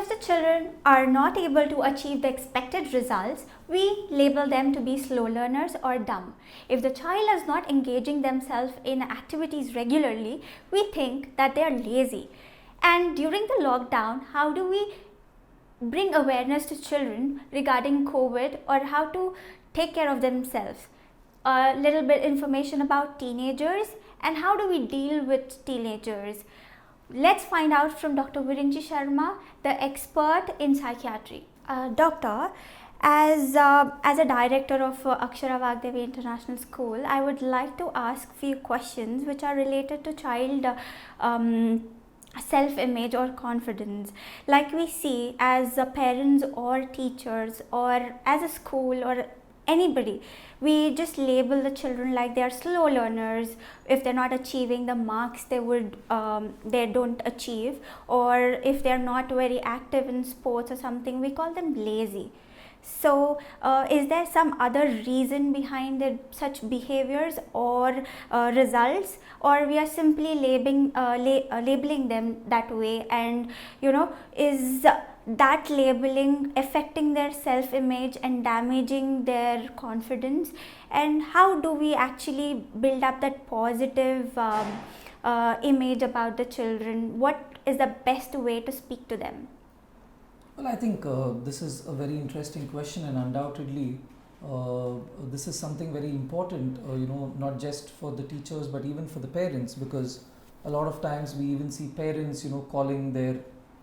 if the children are not able to achieve the expected results, we label them to be slow learners or dumb. If the child is not engaging themselves in activities regularly, we think that they are lazy. And during the lockdown, how do we bring awareness to children regarding COVID or how to take care of themselves? A little bit information about teenagers and how do we deal with teenagers. Let's find out from Dr. Virinchisharma, the expert in psychiatry. Doctor, as a director of Akshara Vaagdevi International School, I would like to ask few questions which are related to child self-image or confidence. Like we see as parents or teachers or as a school or anybody, we just label the children like they are slow learners. If they're not achieving the marks they don't achieve, or if they're not very active in sports or something, we call them lazy. So is there some other reason behind such behaviors or results, or we are simply labeling them that way, and is that labeling affecting their self-image and damaging their confidence? And how do we actually build up that positive image about the children? What is the best way to speak to them? Well, I think this is a very interesting question, and undoubtedly this is something very important, not just for the teachers but even for the parents, because a lot of times we even see parents, calling their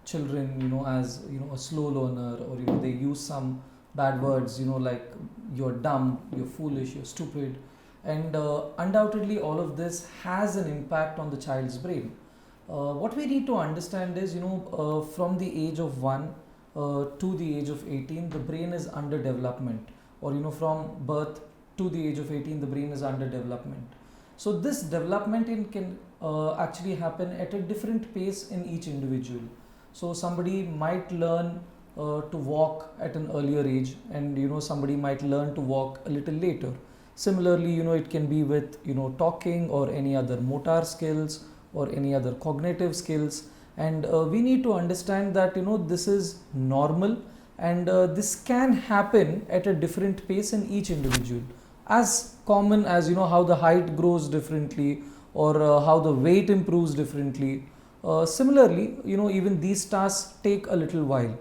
children, as, a slow learner, or, they use some bad words, like you're dumb, you're foolish, you're stupid. And undoubtedly all of this has an impact on the child's brain. What we need to understand is, from the age of 1 to the age of 18, the brain is under development, or from birth to the age of 18, the brain is under development. So this development can actually happen at a different pace in each individual. So somebody might learn to walk at an earlier age, and somebody might learn to walk a little later. Similarly, it can be with talking or any other motor skills or any other cognitive skills. And we need to understand that this is normal, and this can happen at a different pace in each individual, as common as how the height grows differently, or how the weight improves differently. Similarly, even these tasks take a little while.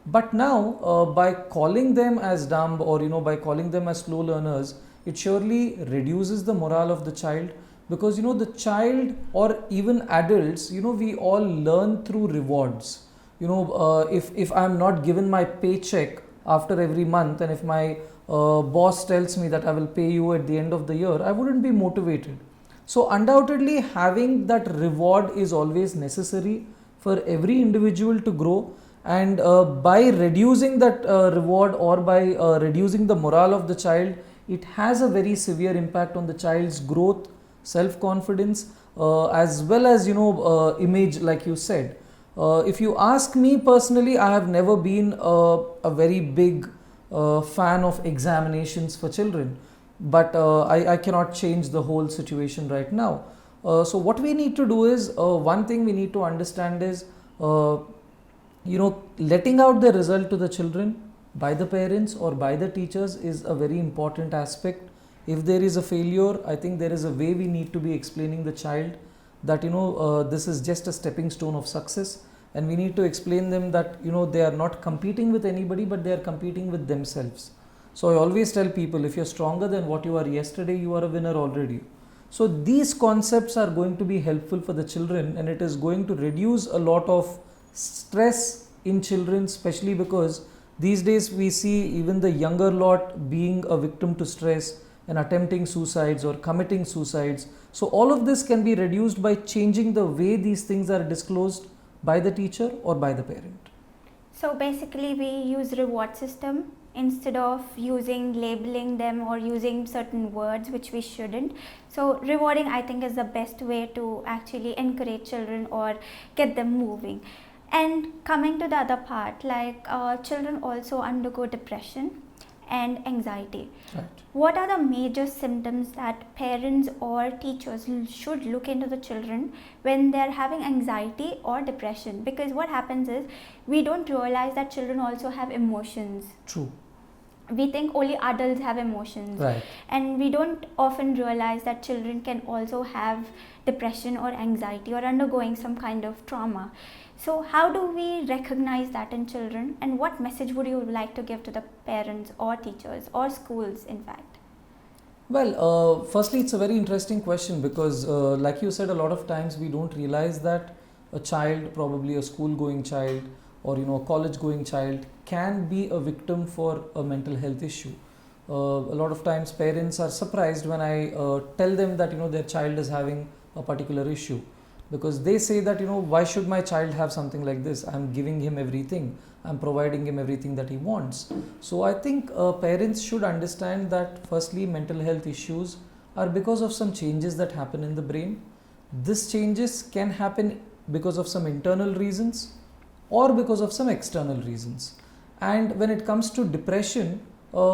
But now by calling them as dumb, or by calling them as slow learners, it surely reduces the morale of the child. Because the child, or even adults, we all learn through rewards. If I'm not given my paycheck after every month, and if my boss tells me that I will pay you at the end of the year, I wouldn't be motivated. So undoubtedly having that reward is always necessary for every individual to grow. And by reducing that reward, or by reducing the morale of the child, it has a very severe impact on the child's growth, self-confidence, as well as image, like you said. If you ask me personally, I have never been a very big fan of examinations for children, but I cannot change the whole situation right now. So what we need to do is, one thing we need to understand is letting out the result to the children by the parents or by the teachers is a very important aspect. If there is a failure, I think there is a way we need to be explaining the child that this is just a stepping stone of success, and we need to explain them that they are not competing with anybody, but they are competing with themselves. So I always tell people, if you're stronger than what you are yesterday, you are a winner already. So these concepts are going to be helpful for the children, and it is going to reduce a lot of stress in children, especially because these days we see even the younger lot being a victim to stress and attempting suicides or committing suicides. So all of this can be reduced by changing the way these things are disclosed by the teacher or by the parent. So basically we use reward system instead of using labeling them or using certain words which we shouldn't. So rewarding, I think, is the best way to actually encourage children or get them moving. And coming to the other part, like children also undergo depression, and anxiety. Right. What are the major symptoms that parents or teachers should look into the children when they are having anxiety or depression? Because what happens is we don't realize that children also have emotions. True. We think only adults have emotions, Right. and we don't often realize that children can also have depression or anxiety or undergoing some kind of trauma. So how do we recognize that in children, and what message would you like to give to the parents or teachers or schools, in fact? Well, firstly, it's a very interesting question because like you said, a lot of times we don't realize that a child, probably a school going child or a college going child, can be a victim for a mental health issue. A lot of times parents are surprised when I tell them that their child is having a particular issue, because they say that why should my child have something like this? I'm giving him everything, I'm providing him everything that he wants. So I think parents should understand that firstly, mental health issues are because of some changes that happen in the brain. These changes can happen because of some internal reasons or because of some external reasons. And when it comes to depression,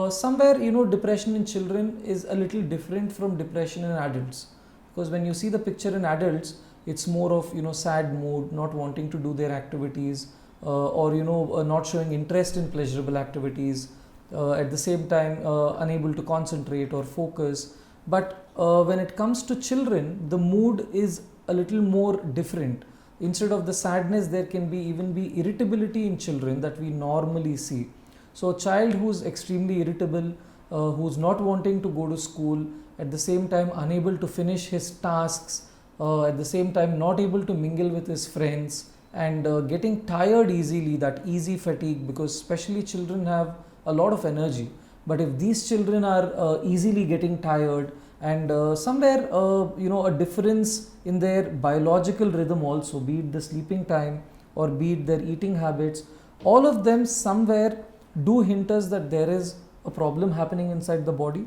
somewhere depression in children is a little different from depression in adults, because when you see the picture in adults, it's more of sad mood, not wanting to do their activities, or not showing interest in pleasurable activities, at the same time unable to concentrate or focus. But when it comes to children, the mood is a little more different. Instead of the sadness, there can be even be irritability in children that we normally see. So a child who's extremely irritable, who's not wanting to go to school, at the same time unable to finish his tasks, at the same time not able to mingle with his friends, and getting tired easily, that easy fatigue, because especially children have a lot of energy. But if these children are easily getting tired, and somewhere a difference in their biological rhythm also, be it the sleeping time or be it their eating habits, all of them somewhere do hint us that there is a problem happening inside the body.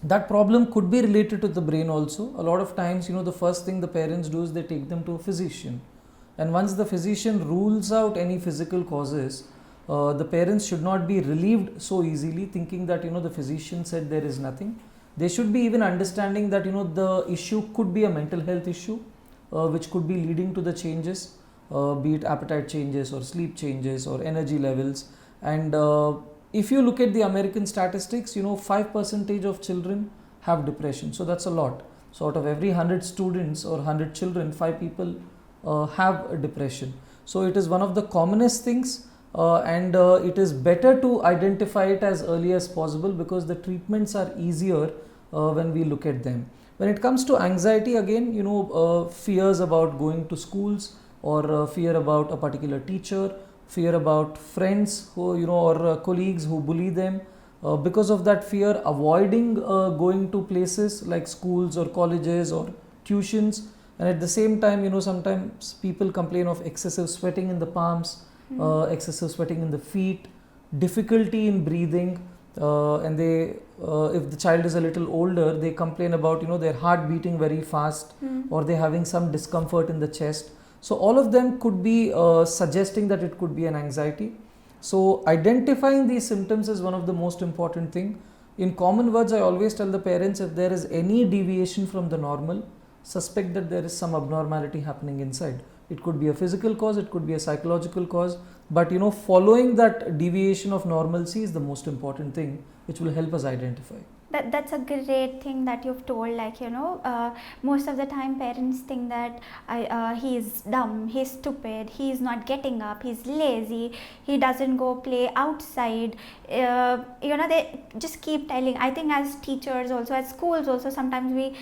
That problem could be related to the brain also. A lot of times, the first thing the parents do is they take them to a physician. And once the physician rules out any physical causes, the parents should not be relieved so easily, thinking that, the physician said there is nothing. They should be even understanding that, the issue could be a mental health issue, which could be leading to the changes, be it appetite changes or sleep changes or energy levels. And if you look at the American statistics, 5% of children have depression. So that's a lot. So out of every 100 students or 100 children, 5 people have a depression. So it is one of the commonest things, and it is better to identify it as early as possible, because the treatments are easier when we look at them. When it comes to anxiety, again, fears about going to schools, or fear about a particular teacher, fear about friends who or colleagues who bully them. Because of that fear, avoiding going to places like schools or colleges or tuitions. And at the same time, sometimes people complain of excessive sweating in the palms, excessive sweating in the feet, difficulty in breathing, and they if the child is a little older, they complain about their heart beating very fast, or they having some discomfort in the chest. So all of them could be suggesting that it could be an anxiety. So identifying these symptoms is one of the most important thing. In common words, I always tell the parents, if there is any deviation from the normal, suspect that there is some abnormality happening inside. It could be a physical cause, it could be a psychological cause, but following that deviation of normalcy is the most important thing, which will help us identify. That's a great thing that you've told. Like, most of the time parents think that he's dumb, he's stupid, he's not getting up, he's lazy, he doesn't go play outside. They just keep telling. I think as teachers also, as schools also, sometimes we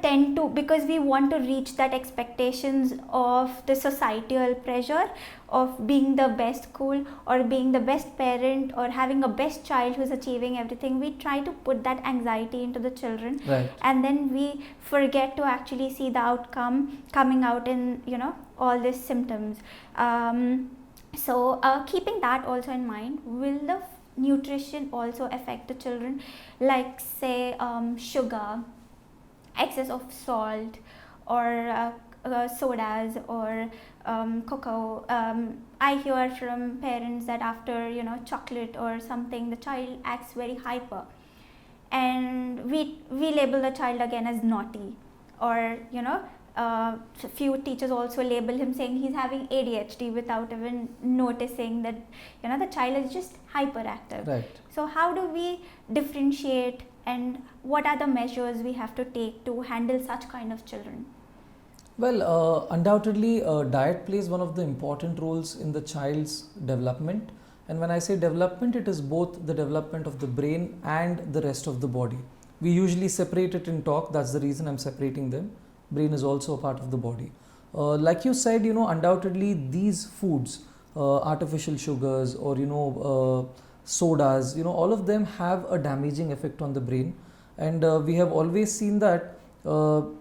tend to, because we want to reach that expectations of the societal pressure of being the best school or being the best parent or having a best child who's achieving everything, we try to put that anxiety into the children. Right. And then we forget to actually see the outcome coming out in all these symptoms. So keeping that also in mind, will the nutrition also affect the children, like say sugar, excess of salt, or sodas or cocoa. I hear from parents that after chocolate or something, the child acts very hyper, and we label the child again as naughty, or few teachers also label him saying he's having ADHD without even noticing that the child is just hyperactive. Right. So how do we differentiate, and what are the measures we have to take to handle such kind of children? Well, undoubtedly, diet plays one of the important roles in the child's development. And when I say development, it is both the development of the brain and the rest of the body. We usually separate it in talk. That's the reason I'm separating them. Brain is also a part of the body. Like you said, undoubtedly these foods, artificial sugars or sodas, all of them have a damaging effect on the brain. And we have always seen that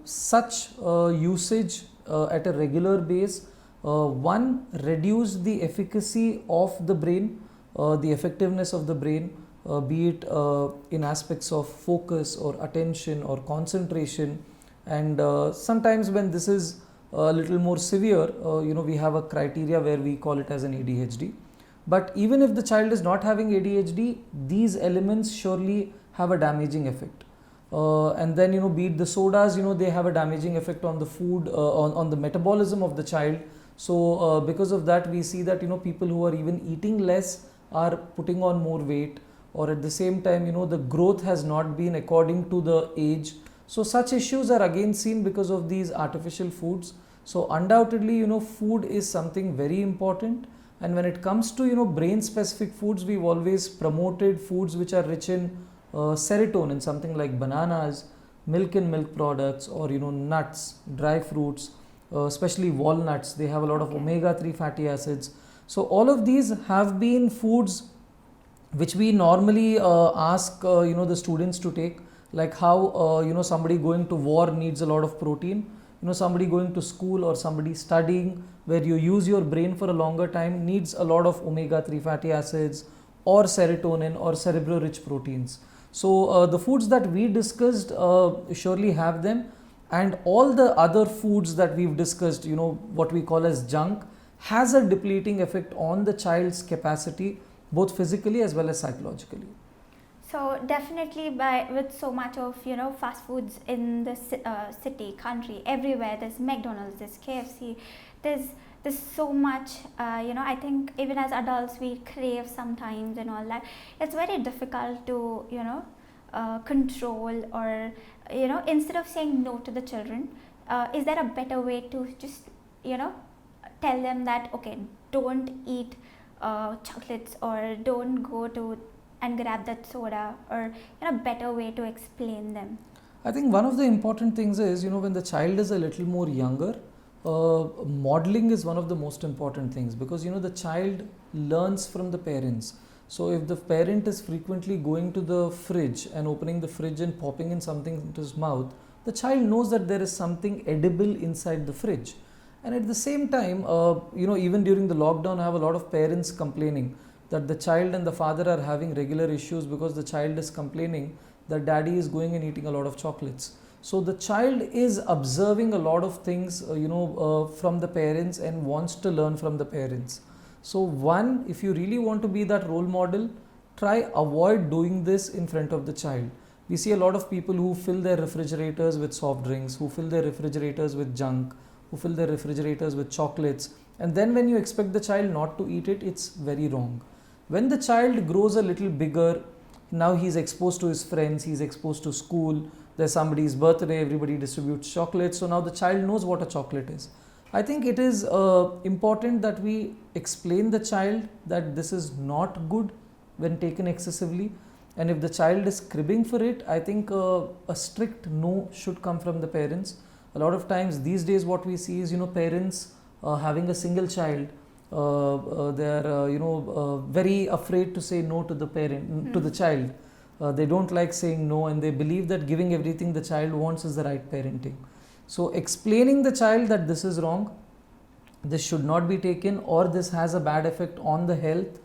such usage at a regular base, one, reduce the efficacy of the brain, the effectiveness of the brain, be it in aspects of focus or attention or concentration. And sometimes when this is a little more severe, we have a criteria where we call it as an ADHD. But even if the child is not having ADHD, these elements surely have a damaging effect. And then be it the sodas, they have a damaging effect on the food, on the metabolism of the child. So because of that, we see that people who are even eating less are putting on more weight, or at the same time the growth has not been according to the age. So such issues are again seen because of these artificial foods. So undoubtedly food is something very important. And when it comes to brain specific foods, we've always promoted foods which are rich in serotonin, something like bananas, milk and milk products, or nuts, dry fruits, especially walnuts. They have a lot of omega-3 fatty acids. So all of these have been foods which we normally ask the students to take, like how somebody going to war needs a lot of protein. Somebody going to school or somebody studying where you use your brain for a longer time needs a lot of omega-3 fatty acids or serotonin or cerebro-rich proteins. So the foods that we discussed surely have them, and all the other foods that we've discussed, what we call as junk, has a depleting effect on the child's capacity, both physically as well as psychologically. So definitely, with so much of fast foods in the city, country, everywhere, there's McDonald's, there's KFC, there's so much, I think even as adults we crave sometimes and all that. It's very difficult to control, or instead of saying no to the children, is there a better way to just tell them that okay, don't eat chocolates, or don't go to and grab that soda, or better way to explain them? I think one of the important things is when the child is a little more younger, modeling is one of the most important things, because the child learns from the parents. So if the parent is frequently going to the fridge and opening the fridge and popping in something into his mouth, the child knows that there is something edible inside the fridge. And at the same time, even during the lockdown, I have a lot of parents complaining that the child and the father are having regular issues because the child is complaining that daddy is going and eating a lot of chocolates. So the child is observing a lot of things, from the parents, and wants to learn from the parents. So one, if you really want to be that role model, try avoid doing this in front of the child. We see a lot of people who fill their refrigerators with soft drinks, who fill their refrigerators with junk, who fill their refrigerators with chocolates, and then when you expect the child not to eat it, it's very wrong. When the child grows a little bigger, now he's exposed to his friends, he's exposed to school, there's somebody's birthday, everybody distributes chocolates, so now the child knows what a chocolate is. I think it is important that we explain the child that this is not good when taken excessively, and if the child is cribbing for it, I think a strict no should come from the parents. A lot of times these days what we see is parents having a single child, they are very afraid to say no to the parent, to the child. They don't like saying no, and they believe that giving everything the child wants is the right parenting. So explaining the child that this is wrong, this should not be taken, or this has a bad effect on the health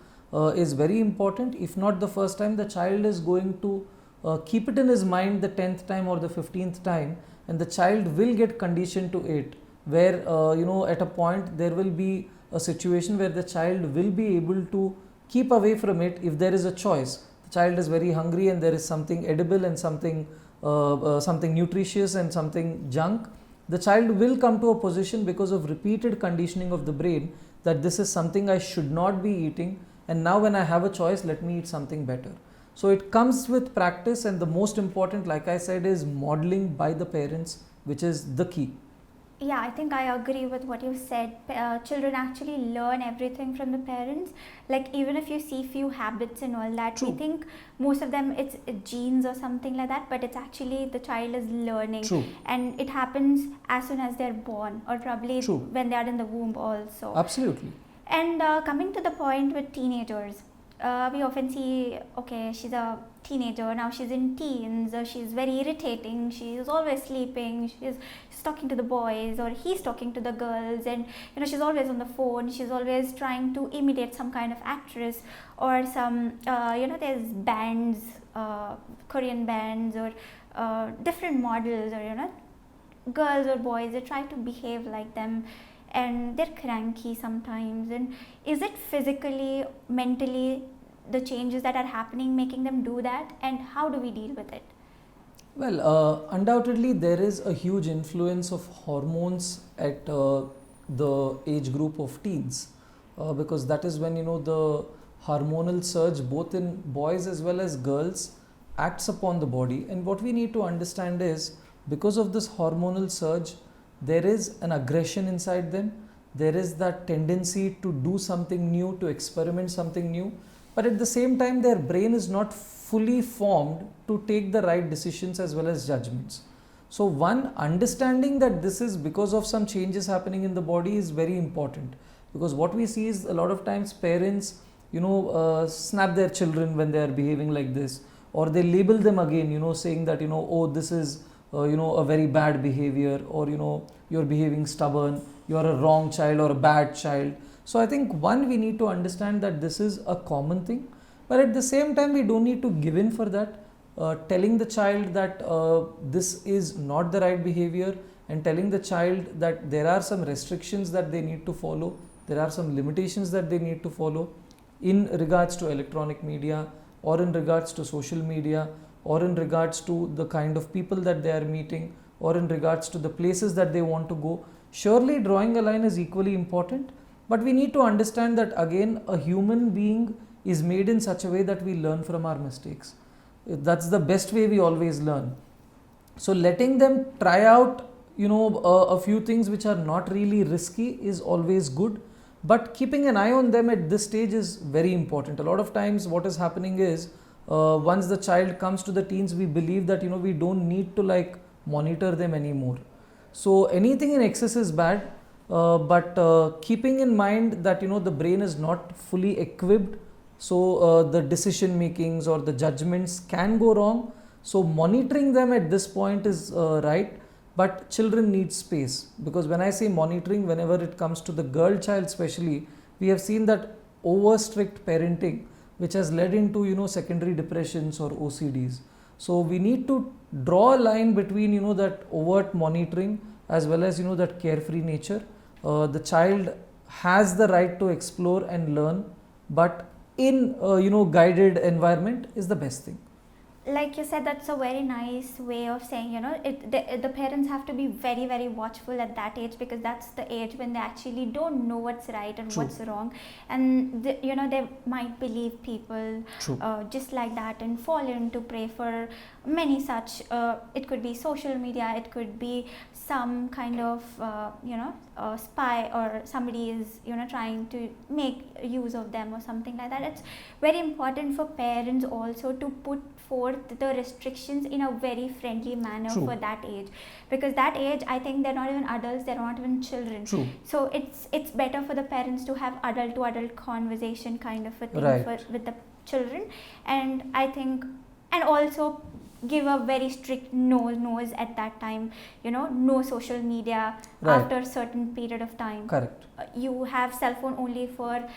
is very important. If not the first time, the child is going to keep it in his mind the 10th time or the 15th time, and the child will get conditioned to it where at a point there will be a situation where the child will be able to keep away from it if there is a choice. The child is very hungry and there is something edible and something nutritious and something junk. The child will come to a position, because of repeated conditioning of the brain, that this is something I should not be eating, and now when I have a choice, let me eat something better. So it comes with practice, and the most important, like I said, is modeling by the parents, which is the key. Yeah, I think I agree with what you said. Children actually learn everything from the parents. Like even if you see few habits and all that, True. we think most of them it's genes or something like that, but it's actually the child is learning. True. And it happens as soon as they're born, or probably True. when they are in the womb also. Absolutely. And coming to the point with teenagers, we often see, okay, she's a teenager, now she's in teens, she's very irritating, she's always sleeping, she's talking to the boys, or he's talking to the girls, and she's always on the phone, she's always trying to imitate some kind of actress, or some there's bands, Korean bands, or different models, or girls or boys, they try to behave like them, and they're cranky sometimes. And is it physically, mentally, the changes that are happening making them do that, and how do we deal with it? Well, undoubtedly there is a huge influence of hormones at the age group of teens, because that is when the hormonal surge, both in boys as well as girls, acts upon the body. And what we need to understand is, because of this hormonal surge, there is an aggression inside them, there is that tendency to do something new, to experiment something new, but at the same time their brain is not fully formed to take the right decisions as well as judgments. So one, understanding that this is because of some changes happening in the body is very important, because what we see is a lot of times parents snap their children when they are behaving like this, or they label them again, saying that oh, this is a very bad behavior, or you're behaving stubborn, you're a wrong child or a bad child. So I think one, we need to understand that this is a common thing, but at the same time we don't need to give in for that. Telling the child that this is not the right behavior, and telling the child that there are some restrictions that they need to follow, there are some limitations that they need to follow in regards to electronic media, or in regards to social media, or in regards to the kind of people that they are meeting, or in regards to the places that they want to go. Surely drawing a line is equally important, but we need to understand that again, a human being is made in such a way that we learn from our mistakes. That's the best way we always learn. So letting them try out a few things which are not really risky is always good, but keeping an eye on them at this stage is very important. A lot of times what is happening is, once the child comes to the teens, we believe that we don't need to monitor them anymore. So anything in excess is bad, but keeping in mind that the brain is not fully equipped, so the decision makings or the judgments can go wrong. So monitoring them at this point is right, but children need space, because when I say monitoring, whenever it comes to the girl child especially, we have seen that over strict parenting, which has led into secondary depressions or OCDs. So we need to draw a line between that overt monitoring as well as that carefree nature. The child has the right to explore and learn, but in guided environment is the best thing. Like you said, that's a very nice way of saying, the parents have to be very, very watchful at that age, because that's the age when they actually don't know what's right and True. what's wrong, and they might believe people just like that and fall into prey for many such, it could be social media, it could be some kind of spy, or somebody is trying to make use of them or something like that. It's very important for parents also to put forth the restrictions in a very friendly manner. True. For that age, because that age, I think they're not even adults, they're not even children. True. So it's better for the parents to have adult to adult conversation kind of a thing. Right. With the children, and I think, and also give a very strict no's at that time, no social media. Right. After a certain period of time. Correct. You have cell phone only for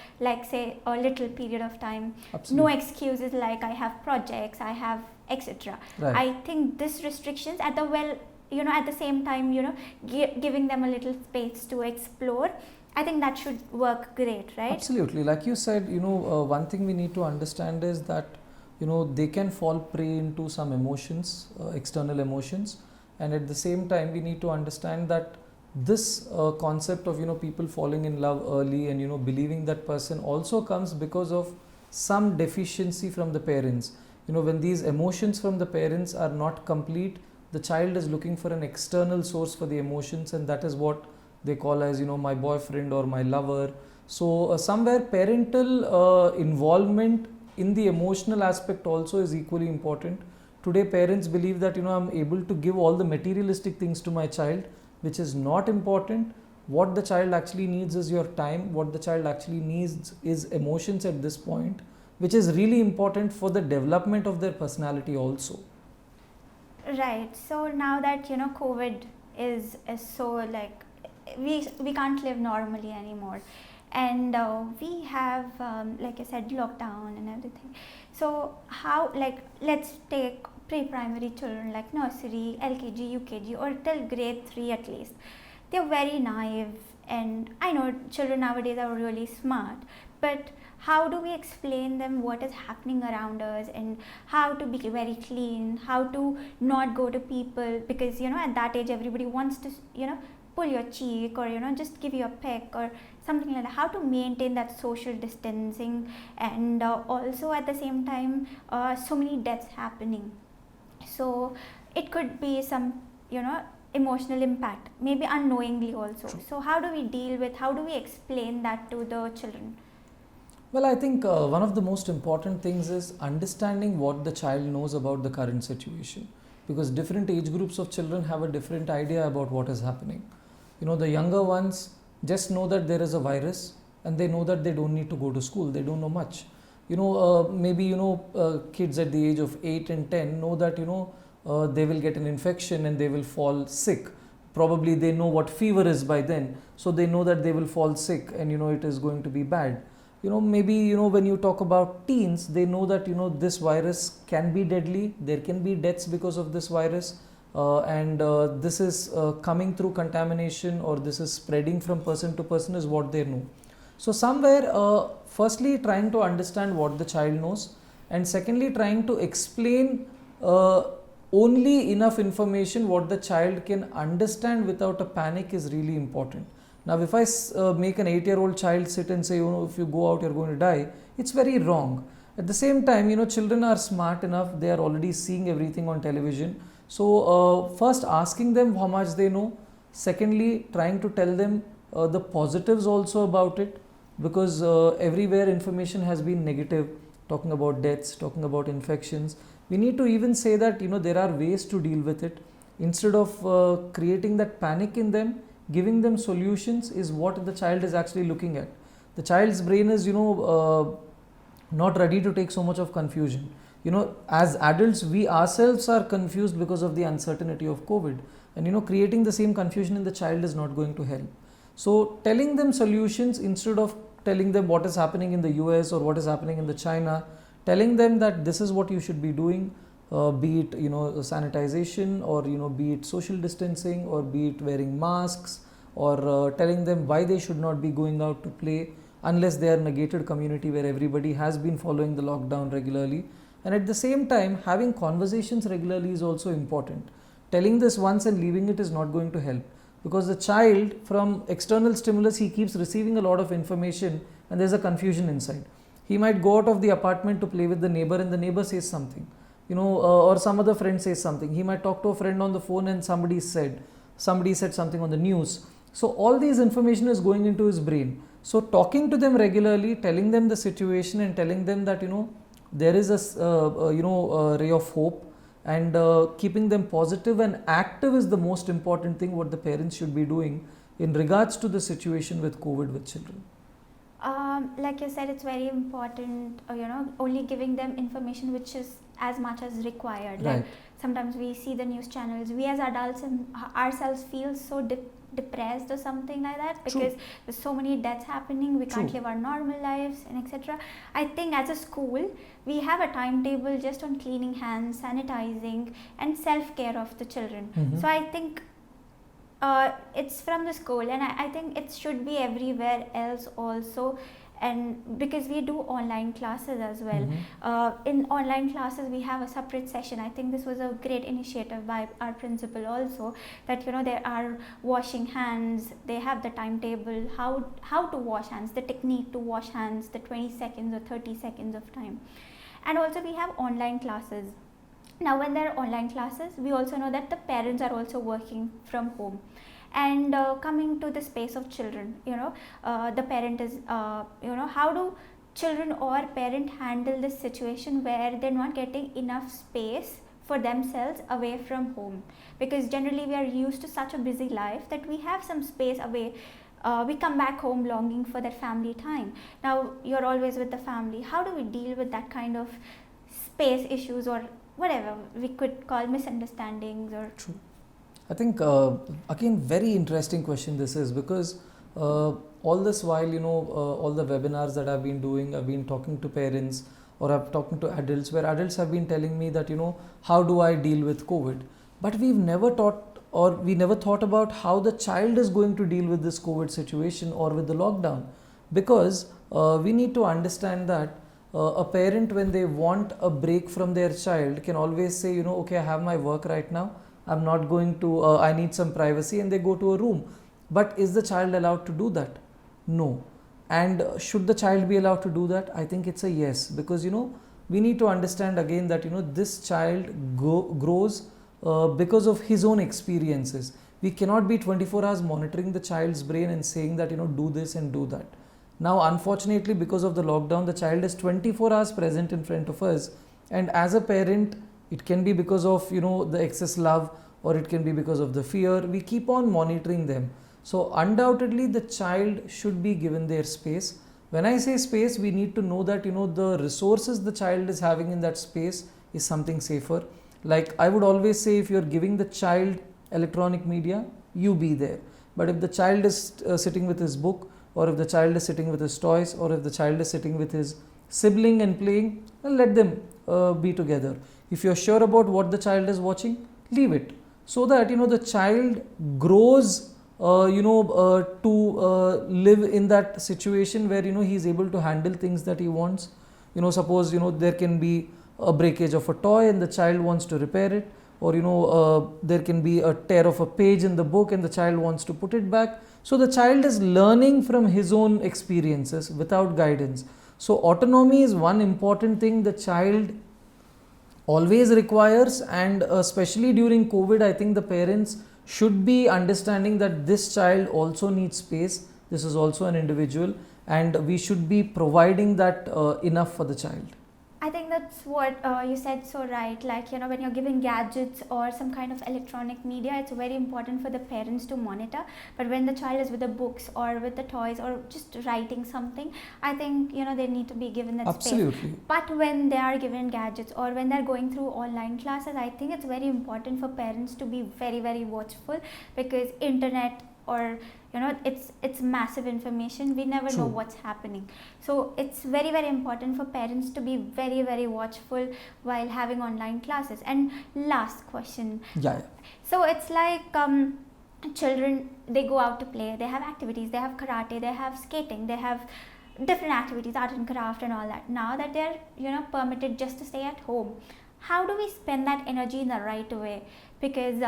say a little period of time. Absolutely. No excuses like I have projects, I have etc. Right. I think this restrictions at the at the same time, giving them a little space to explore, I think that should work great, right? Absolutely. Like you said, one thing we need to understand is that, they can fall prey into some emotions, external emotions. And at the same time, we need to understand that this concept of, people falling in love early and, believing that person also comes because of some deficiency from the parents. When these emotions from the parents are not complete, the child is looking for an external source for the emotions, and that is what they call as, my boyfriend or my lover. So somewhere parental involvement in the emotional aspect also is equally important. Today parents believe that, I'm able to give all the materialistic things to my child, which is not important. What the child actually needs is your time. What the child actually needs is emotions at this point, which is really important for the development of their personality also. Right. So now that COVID is so like we can't live normally anymore, and we have like I said, lockdown and everything. So how, like, let's take pre-primary children like nursery, LKG, UKG, or till grade 3 at least. They're very naive, and I know children nowadays are really smart, but how do we explain them what is happening around us, and how to be very clean, how to not go to people, because at that age everybody wants to pull your cheek, or just give you a peck or something like that. How to maintain that social distancing, and also at the same time so many deaths happening. So it could be some emotional impact, maybe unknowingly also. True. So how do we explain that to the children? Well, I think one of the most important things is understanding what the child knows about the current situation, because different age groups of children have a different idea about what is happening. The younger ones just know that there is a virus, and they know that they don't need to go to school. They don't know much. Maybe kids at the age of 8 and 10 know that they will get an infection and they will fall sick. Probably they know what fever is by then, so they know that they will fall sick, and it is going to be bad. Maybe when you talk about teens, they know that this virus can be deadly. There can be deaths because of this virus, and this is coming through contamination, or this is spreading from person to person, is what they know. So somewhere, firstly trying to understand what the child knows, and secondly trying to explain only enough information what the child can understand without a panic is really important. Now, if I make an 8-year-old child sit and say, if you go out, you're going to die, it's very wrong. At the same time, children are smart enough, they are already seeing everything on television. So, first asking them how much they know. Secondly, trying to tell them the positives also about it, because everywhere information has been negative, talking about deaths, talking about infections. We need to even say that, there are ways to deal with it. Instead of creating that panic in them, giving them solutions is what the child is actually looking at. The child's brain is, not ready to take so much of confusion. As adults, we ourselves are confused because of the uncertainty of COVID. And, creating the same confusion in the child is not going to help. So, telling them solutions instead of telling them what is happening in the US or what is happening in the China, telling them that this is what you should be doing, be it sanitization, or be it social distancing, or be it wearing masks, or telling them why they should not be going out to play unless they are in a gated community where everybody has been following the lockdown regularly. And at the same time, having conversations regularly is also important. Telling this once and leaving it is not going to help, because the child, from external stimulus, he keeps receiving a lot of information and there's a confusion inside. He might go out of the apartment to play with the neighbor, and the neighbor says something, or some other friend says something. He might talk to a friend on the phone and somebody said something on the news. So all these information is going into his brain. So talking to them regularly, telling them the situation, and telling them that there is a ray of hope, and keeping them positive and active is the most important thing what the parents should be doing in regards to the situation with COVID with children. Like you said, it's very important, only giving them information which is as much as required. Right. Like sometimes we see the news channels, we as adults and ourselves feel so depressed or something like that, because there's so many deaths happening, we can't live our normal lives and etc. I think as a school we have a timetable just on cleaning hands, sanitizing and self-care of the children. So I think it's from the school, and I think it should be everywhere else also. And because we do online classes as well, in online classes we have a separate session. I think this was a great initiative by our principal also, that there are washing hands, they have the timetable, how to wash hands, the technique to wash hands, the 20 seconds or 30 seconds of time. And also we have online classes. Now when there are online classes, we also know that the parents are also working from home. And coming to the space of children, the parent is, how do children or parent handle this situation where they're not getting enough space for themselves away from home? Because generally we are used to such a busy life that we have some space away. We come back home longing for that family time. Now you're always with the family. How do we deal with that kind of space issues, or whatever we could call misunderstandings? Or True. I think again, very interesting question this is, because all this while, all the webinars that I've been doing, I've been talking to parents, or I've talking to adults, where adults have been telling me that, how do I deal with COVID? But we've never taught, or we never thought about how the child is going to deal with this COVID situation or with the lockdown. Because we need to understand that a parent, when they want a break from their child, can always say, okay, I have my work right now, I'm not going to, I need some privacy, and they go to a room. But is the child allowed to do that? No. And should the child be allowed to do that? I think it's a yes, because we need to understand again that this child grows because of his own experiences. We cannot be 24 hours monitoring the child's brain and saying that do this and do that. Now unfortunately, because of the lockdown, the child is 24 hours present in front of us, and as a parent, it can be because of the excess love, or it can be because of the fear. We keep on monitoring them. So undoubtedly the child should be given their space. When I say space, we need to know that the resources the child is having in that space is something safer. Like I would always say, if you're giving the child electronic media, you be there. But if the child is sitting with his book, or if the child is sitting with his toys, or if the child is sitting with his sibling and playing, well, let them be together. If you're sure about what the child is watching, leave it, so that the child grows to live in that situation where he is able to handle things that he wants. Suppose there can be a breakage of a toy and the child wants to repair it, or there can be a tear of a page in the book and the child wants to put it back. So the child is learning from his own experiences without guidance. So autonomy is one important thing the child always requires, and especially during COVID, I think the parents should be understanding that this child also needs space. This is also an individual, and we should be providing that enough for the child. I think that's what you said so right. Like, when you're giving gadgets or some kind of electronic media, it's very important for the parents to monitor. But when the child is with the books or with the toys or just writing something, I think, they need to be given that Absolutely. space. But when they are given gadgets or when they're going through online classes, I think it's very important for parents to be very, very watchful, because internet or it's massive information. We never know what's happening. So it's very, very important for parents to be very, very watchful while having online classes. And last question. Yeah. So it's like children, they go out to play, they have activities, they have karate, they have skating, they have different activities, art and craft and all that. Now that they're permitted just to stay at home, how do we spend that energy in the right way? Because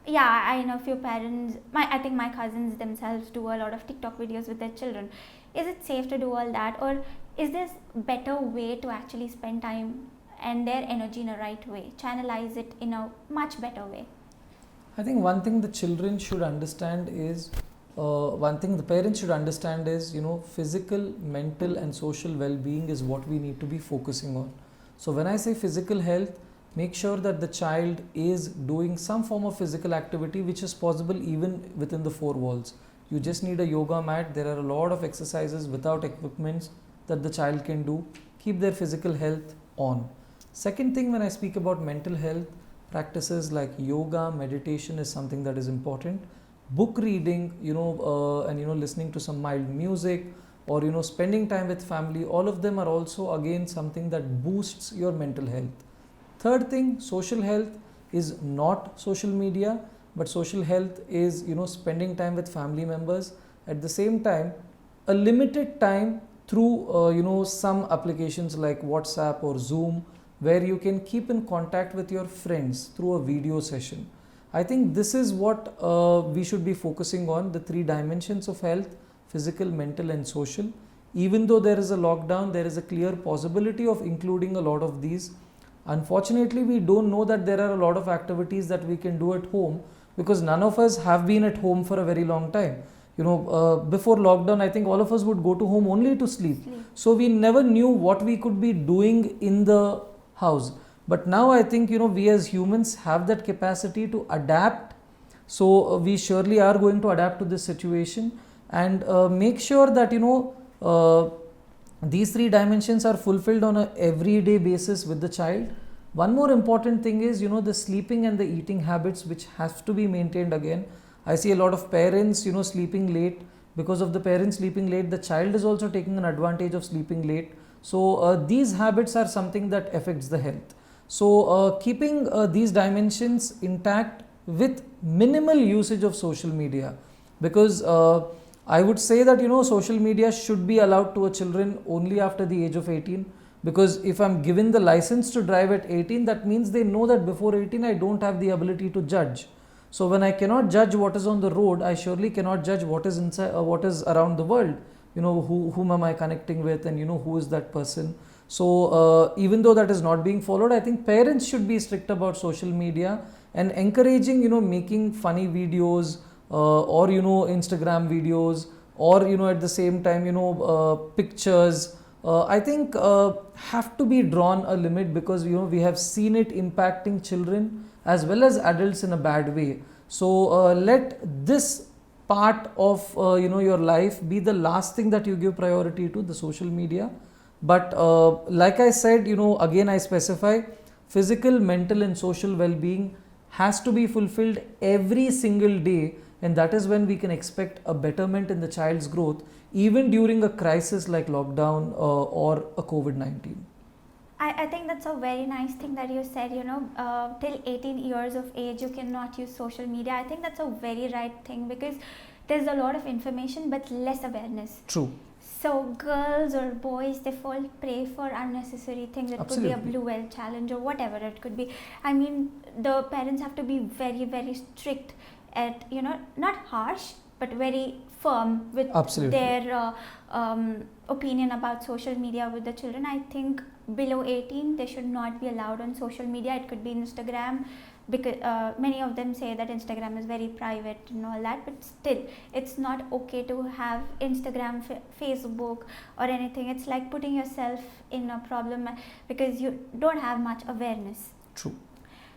I know a few parents, I think my cousins themselves do a lot of TikTok videos with their children. Is it safe to do all that, or is there a better way to actually spend time and their energy in a right way, channelize it in a much better way? I think one thing the children should understand is, one thing the parents should understand is, physical, mental and social well-being is what we need to be focusing on. So when I say physical health, make sure that the child is doing some form of physical activity which is possible even within the four walls. You just need a yoga mat. There are a lot of exercises without equipments that the child can do. Keep their physical health on. Second thing, when I speak about mental health, practices like yoga, meditation is something that is important. book reading, and listening to some mild music, or spending time with family, all of them are also again something that boosts your mental health. Third thing, social health is not social media, but social health is spending time with family members. At the same time, a limited time through some applications like WhatsApp or Zoom, where you can keep in contact with your friends through a video session. I think this is what we should be focusing on, the 3 dimensions of health: physical, mental and social. Even though there is a lockdown, there is a clear possibility of including a lot of these. Unfortunately, we don't know that there are a lot of activities that we can do at home, because none of us have been at home for a very long time. Before lockdown, I think all of us would go to home only to sleep. So we never knew what we could be doing in the house. But now I think we as humans have that capacity to adapt. So we surely are going to adapt to this situation, and make sure that these 3 dimensions are fulfilled on an everyday basis with the child. One more important thing is the sleeping and the eating habits, which have to be maintained again. I see a lot of parents sleeping late. Because of the parents sleeping late, the child is also taking an advantage of sleeping late. So these habits are something that affects the health. So keeping these dimensions intact with minimal usage of social media, because I would say that social media should be allowed to a children only after the age of 18, because if I'm given the license to drive at 18, that means they know that before 18 I don't have the ability to judge. So when I cannot judge what is on the road, I surely cannot judge what is inside, what is around the world. Whom am I connecting with, and who is that person. So even though that is not being followed, I think parents should be strict about social media and encouraging making funny videos, or Instagram videos, or at the same time pictures. I think have to be drawn a limit, because we have seen it impacting children as well as adults in a bad way. So let this part of your life be the last thing that you give priority to, the social media. But like I said, again I specify, physical, mental and social well-being has to be fulfilled every single day, and that is when we can expect a betterment in the child's growth, even during a crisis like lockdown or a COVID-19. I think that's a very nice thing that you said, till 18 years of age you cannot use social media. I think that's a very right thing, because there's a lot of information but less awareness. True. So girls or boys, they fall prey for unnecessary things. It Absolutely. could be a blue whale challenge or whatever it could be. I mean, the parents have to be very, very strict at, not harsh, but very firm with Absolutely. their opinion about social media with the children. I think below 18, they should not be allowed on social media. It could be Instagram, because many of them say that Instagram is very private and all that, but still it's not okay to have Instagram, Facebook or anything. It's like putting yourself in a problem, because you don't have much awareness. True.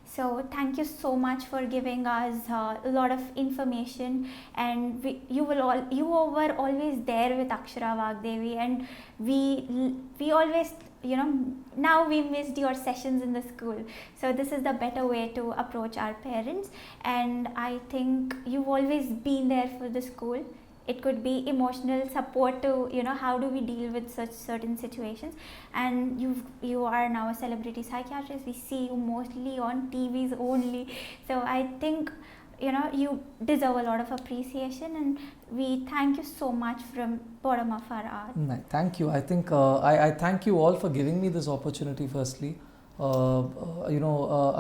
So thank you so much for giving us a lot of information, and you were always there with Akshara, Vaagdevi, and we always, now we missed your sessions in the school. So this is the better way to approach our parents, and I think you've always been there for the school. It could be emotional support to, how do we deal with such certain situations. And you are now a celebrity psychiatrist. We see you mostly on TVs only. So I think, you deserve a lot of appreciation, and we thank you so much from bottom of our heart. Thank you. I think I thank you all for giving me this opportunity firstly. Akshara,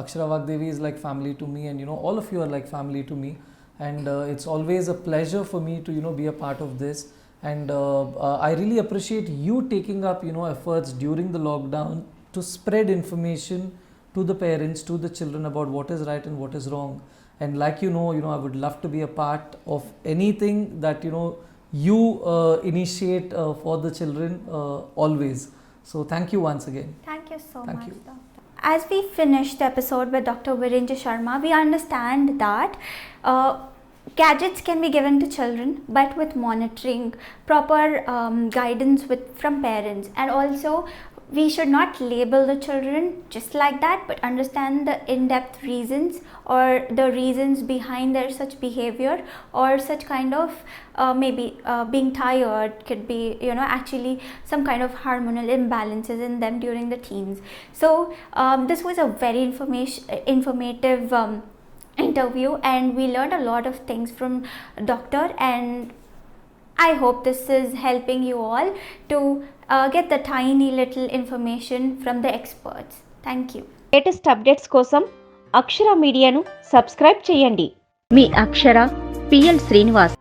Vaagdevi is like family to me, and all of you are like family to me. And it's always a pleasure for me to be a part of this, and I really appreciate you taking up efforts during the lockdown to spread information to the parents, to the children, about what is right and what is wrong. And like I would love to be a part of anything that you initiate for the children always. So thank you once again. Thank you so Thank much, you. Doctor. As we finished the episode with Dr. Virinchisharma, we understand that gadgets can be given to children, but with monitoring, proper guidance from parents, and also we should not label the children just like that, but understand the in-depth reasons or the reasons behind their such behavior or such kind of maybe being tired, could be, you know, actually some kind of hormonal imbalances in them during the teens. So this was a very informative interview, and we learned a lot of things from doctor, and I hope this is helping you all to get the tiny little information from the experts. Thank you. Latest updates కోసం అక్షర మీడియాను subscribe చేయండి. మీ అక్షర PL Srinivas.